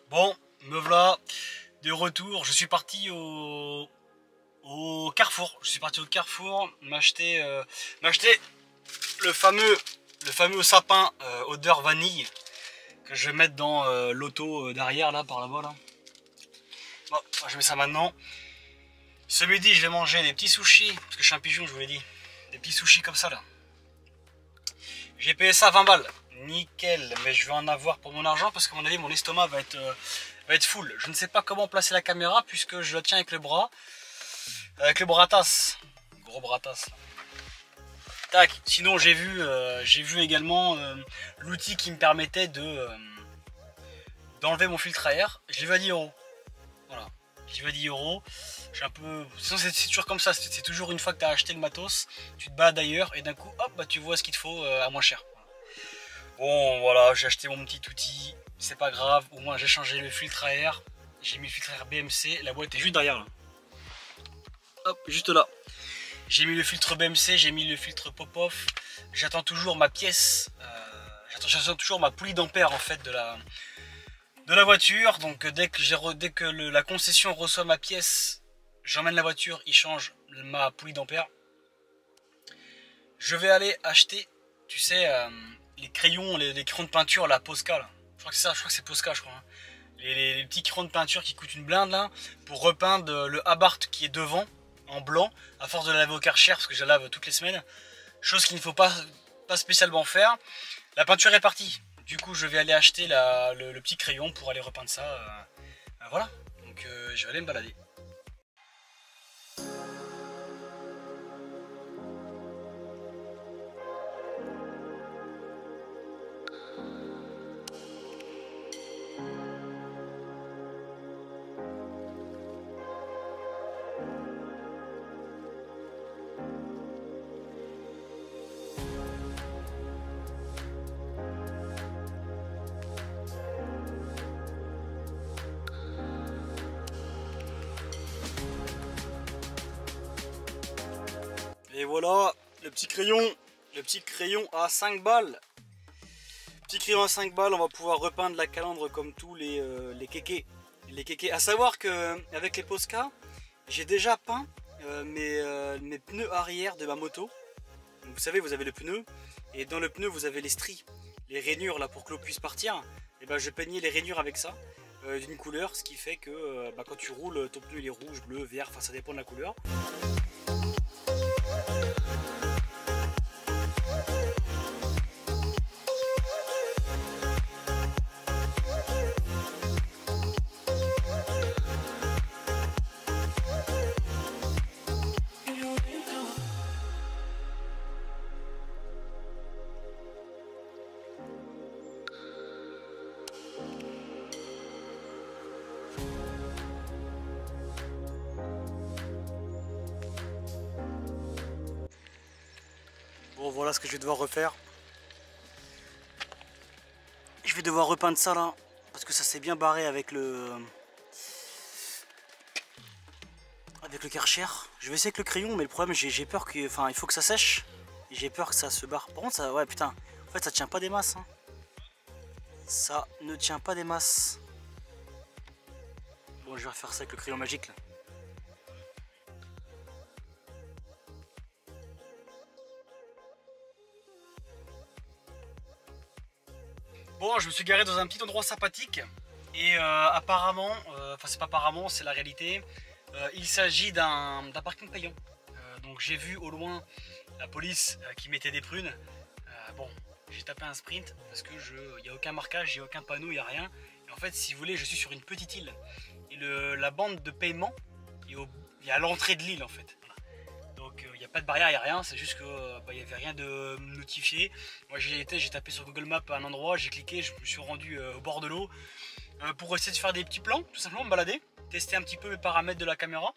Bon, me voilà de retour. Je suis parti au Carrefour. Je suis parti au Carrefour m'acheter le fameux sapin odeur vanille que je vais mettre dans l'auto derrière là, par là-bas là. Bon, je mets ça maintenant. Ce midi, je vais manger des petits sushis parce que je suis un pigeon, je vous l'ai dit. Des petits sushis comme ça là. J'ai payé ça 20 balles. Nickel, mais je vais en avoir pour mon argent parce qu'à mon avis mon estomac va être full. Je ne sais pas comment placer la caméra puisque je la tiens avec le bras. Avec le bratas. Gros bratas. Tac. Sinon j'ai vu également l'outil qui me permettait d'enlever mon filtre à air. Je l'ai vu à 10 euros. Voilà. Je l'ai vu à 10 euros. J'ai un peu. Sinon c'est toujours comme ça. C'est toujours une fois que tu as acheté le matos, tu te balades ailleurs et d'un coup hop bah tu vois ce qu'il te faut à moins cher. Bon voilà, j'ai acheté mon petit outil, c'est pas grave, au moins j'ai changé le filtre à air, j'ai mis le filtre à air BMC, la boîte est juste derrière là. Hop, juste là. J'ai mis le filtre BMC, j'ai mis le filtre Popov, j'attends toujours ma pièce, j'attends toujours ma poulie d'ampère en fait de la voiture, donc dès que la concession reçoit ma pièce, j'emmène la voiture, il change ma poulie d'ampère. Je vais aller acheter, tu sais, les crayons, les crayons de peinture, la Posca là. Je crois que c'est ça, je crois que c'est Posca, je crois. Hein. Les petits crayons de peinture qui coûtent une blinde là, pour repeindre le Abarth qui est devant, en blanc, à force de la laver au Karcher, parce que je la lave toutes les semaines. Chose qu'il ne faut pas spécialement faire. La peinture est partie. Du coup, je vais aller acheter le petit crayon pour aller repeindre ça. Voilà. Donc, je vais aller me balader. Et voilà, le petit crayon à 5 balles. Petit crayon à 5 balles, on va pouvoir repeindre la calandre comme tous les kékés. Les kékés. À savoir qu'avec les Posca, j'ai déjà peint mes pneus arrière de ma moto. Donc, vous savez, vous avez le pneu, et dans le pneu, vous avez les stries, les rainures là pour que l'eau puisse partir. Et ben, je peignais les rainures avec ça, d'une couleur, ce qui fait que quand tu roules, ton pneu il est rouge, bleu, vert, enfin ça dépend de la couleur. Bon, voilà ce que je vais devoir refaire. Je vais devoir repeindre ça là, parce que ça s'est bien barré avec le Karcher. Je vais essayer avec le crayon, mais le problème j'ai peur que, enfin il faut que ça sèche. J'ai peur que ça se barre. Par contre ça, ouais putain, en fait ça tient pas des masses. Hein. Ça ne tient pas des masses. Bon, je vais refaire ça avec le crayon magique là. Bon, je me suis garé dans un petit endroit sympathique et apparemment, enfin c'est pas apparemment, c'est la réalité, il s'agit d'un parking payant. Donc j'ai vu au loin la police qui mettait des prunes. Bon, j'ai tapé un sprint parce que il n'y a aucun marquage, il n'y a aucun panneau, il n'y a rien. Et en fait, si vous voulez, je suis sur une petite île et la bande de paiement est à l'entrée de l'île en fait. Donc il n'y a pas de barrière, il n'y a rien, c'est juste qu'il n'y avait rien de notifié. Moi j'ai tapé sur Google Maps à un endroit, j'ai cliqué, je me suis rendu au bord de l'eau pour essayer de faire des petits plans, tout simplement me balader, tester un petit peu les paramètres de la caméra.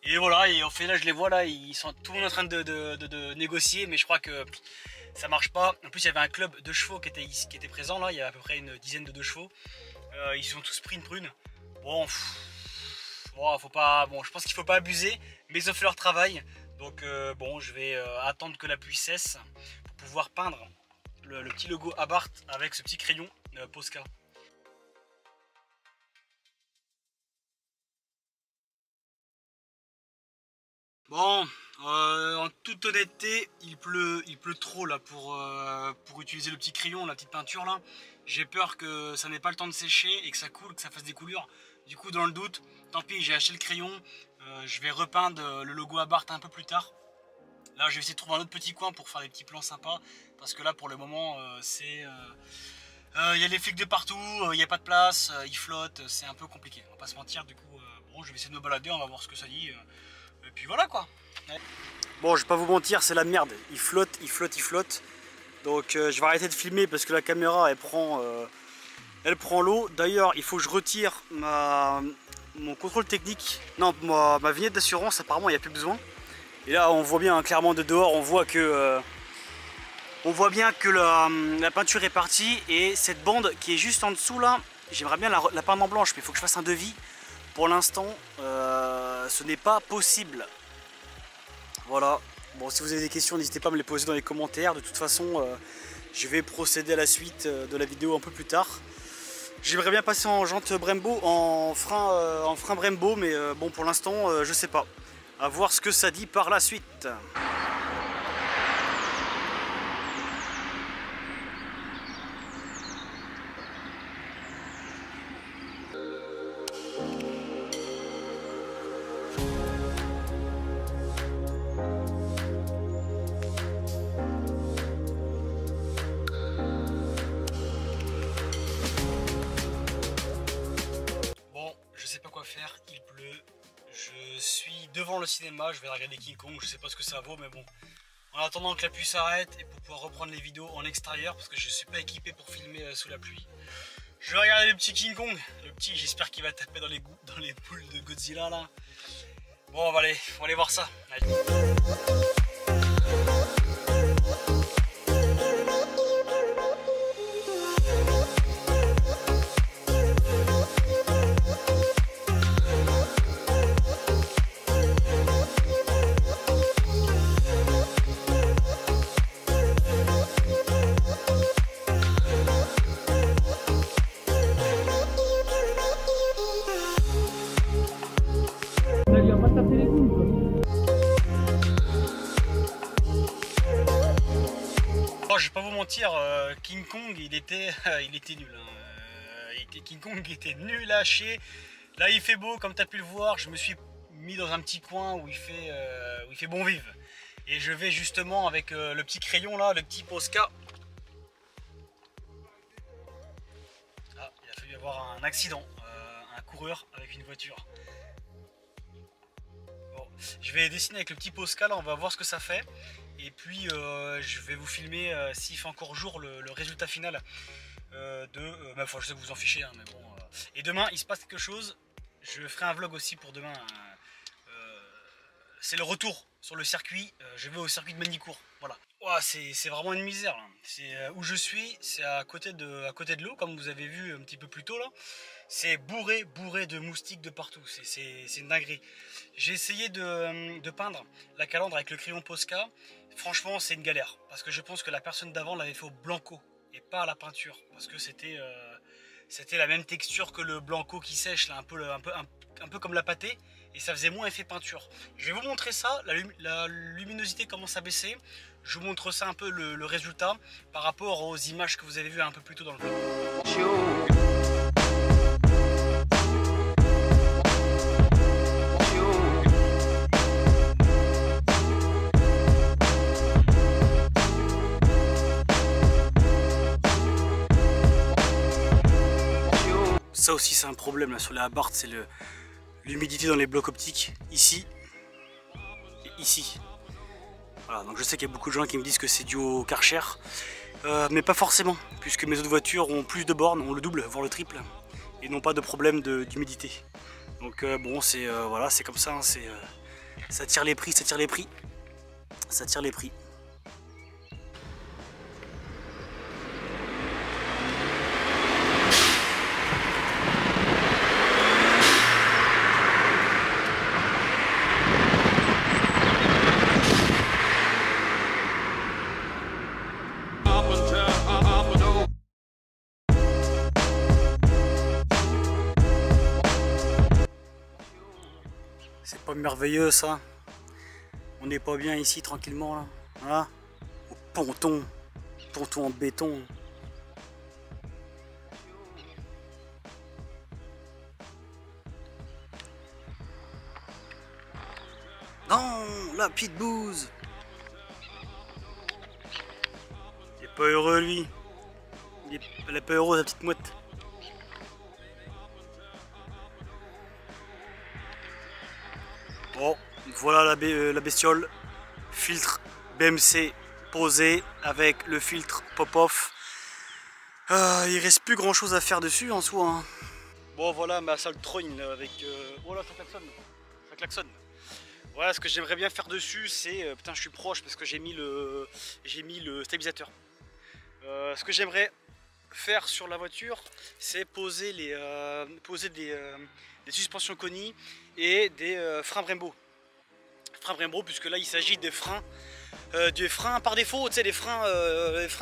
Et voilà, et au final je les vois là, ils sont tout le monde en train de négocier, mais je crois que ça marche pas. En plus il y avait un club de chevaux qui était présent là, il y a à peu près une dizaine de chevaux. Ils ont tous pris une prune. Bon, bon, bon, je pense qu'il faut pas abuser, mais ils ont fait leur travail. Donc bon, je vais attendre que la pluie cesse pour pouvoir peindre le petit logo Abarth avec ce petit crayon Posca. Bon, en toute honnêteté, il pleut trop là pour utiliser le petit crayon, la petite peinture là. J'ai peur que ça n'ait pas le temps de sécher et que ça coule, que ça fasse des coulures. Du coup, dans le doute, tant pis, j'ai acheté le crayon. Je vais repeindre le logo Abarth un peu plus tard. Là, je vais essayer de trouver un autre petit coin pour faire des petits plans sympas. Parce que là, pour le moment, il y a les flics de partout, il n'y a pas de place, il flotte, c'est un peu compliqué. On va pas se mentir, du coup, bon, je vais essayer de me balader, on va voir ce que ça dit. Et puis voilà quoi. Ouais. Bon, je vais pas vous mentir, c'est la merde. Il flotte, il flotte, il flotte. Donc je vais arrêter de filmer parce que la caméra elle prend l'eau. D'ailleurs, il faut que je retire mon contrôle technique. Non, ma vignette d'assurance, apparemment il n'y a plus besoin. Et là on voit bien hein, clairement de dehors, on voit bien que la peinture est partie. Et cette bande qui est juste en dessous là, j'aimerais bien la peindre en blanche, mais il faut que je fasse un devis. Pour l'instant, ce n'est pas possible. Voilà. Bon, si vous avez des questions, n'hésitez pas à me les poser dans les commentaires. De toute façon, je vais procéder à la suite de la vidéo un peu plus tard. J'aimerais bien passer en jante Brembo, en frein Brembo, mais bon, pour l'instant, je sais pas. À voir ce que ça dit par la suite. Il pleut, je suis devant le cinéma, je vais regarder King Kong, je sais pas ce que ça vaut, mais bon, en attendant que la pluie s'arrête et pour pouvoir reprendre les vidéos en extérieur, parce que je suis pas équipé pour filmer sous la pluie, je vais regarder le petit King Kong. Le petit, j'espère qu'il va taper dans les boules de Godzilla là. Bon, on va aller voir ça. Allez. Je vais pas vous mentir, King Kong il était nul. Hein. King Kong était nul à chier. Là il fait beau comme tu as pu le voir. Je me suis mis dans un petit coin où il fait bon vivre. Et je vais justement avec le petit crayon là, le petit Posca. Ah, il a fallu avoir un accident, un coureur avec une voiture. Bon, je vais dessiner avec le petit Posca là, on va voir ce que ça fait. Et puis je vais vous filmer s'il fait encore jour le résultat final enfin, je sais que vous en fichez hein, mais bon. Et demain il se passe quelque chose. Je ferai un vlog aussi pour demain. C'est le retour sur le circuit. Je vais au circuit de Manicourt. Voilà. Ouah, c'est vraiment une misère. Où je suis, c'est à côté de l'eau, comme vous avez vu un petit peu plus tôt là. C'est bourré de moustiques de partout. C'est une dinguerie. J'ai essayé de peindre la calandre avec le crayon Posca. Franchement, c'est une galère. Parce que je pense que la personne d'avant l'avait fait au blanco et pas à la peinture. Parce que c'était la même texture que le blanco qui sèche, là, un peu comme la pâtée. Et ça faisait moins effet peinture. Je vais vous montrer ça. La luminosité commence à baisser. Je vous montre ça un peu le résultat par rapport aux images que vous avez vues un peu plus tôt dans le vlog. Ça aussi c'est un problème là sur les Abarth, c'est l'humidité dans les blocs optiques, ici et ici. Voilà, donc je sais qu'il y a beaucoup de gens qui me disent que c'est dû au Karcher, mais pas forcément, puisque mes autres voitures ont plus de bornes, ont le double, voire le triple, et n'ont pas de problème d'humidité. Donc bon, voilà, c'est comme ça, hein, ça tire les prix, ça tire les prix, ça tire les prix. C'est pas merveilleux ça. On n'est pas bien ici tranquillement là. Voilà. Au ponton. Ponton en béton. Non, la petite bouse. Il est pas heureux elle est pas heureuse la petite mouette. Bon, voilà la bestiole. Filtre BMC posé avec le filtre pop-off. Il reste plus grand chose à faire dessus en soi. Hein. Bon voilà ma sale trogne avec... Oh là ça klaxonne. Ça klaxonne. Voilà ce que j'aimerais bien faire dessus c'est... putain je suis proche parce que j'ai mis le stabilisateur. Ce que j'aimerais faire sur la voiture c'est poser des suspensions Koni et des freins Brembo. Freins Brembo puisque là il s'agit des freins par défaut, tu sais les freins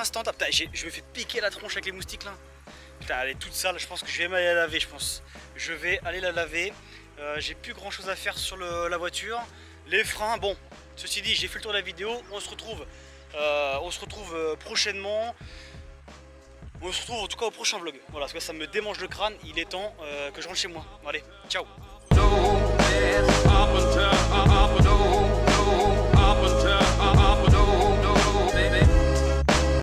standard. Putain je me fais piquer la tronche avec les moustiques là. Putain elle est toute sale, je pense que je vais aller la laver je pense. Je vais aller la laver. J'ai plus grand chose à faire sur la voiture. Les freins, bon, ceci dit j'ai fait le tour de la vidéo, on se retrouve prochainement. On se retrouve en tout cas au prochain vlog. Voilà, parce que ça me démange le crâne, il est temps que je rentre chez moi. Allez, ciao. Up until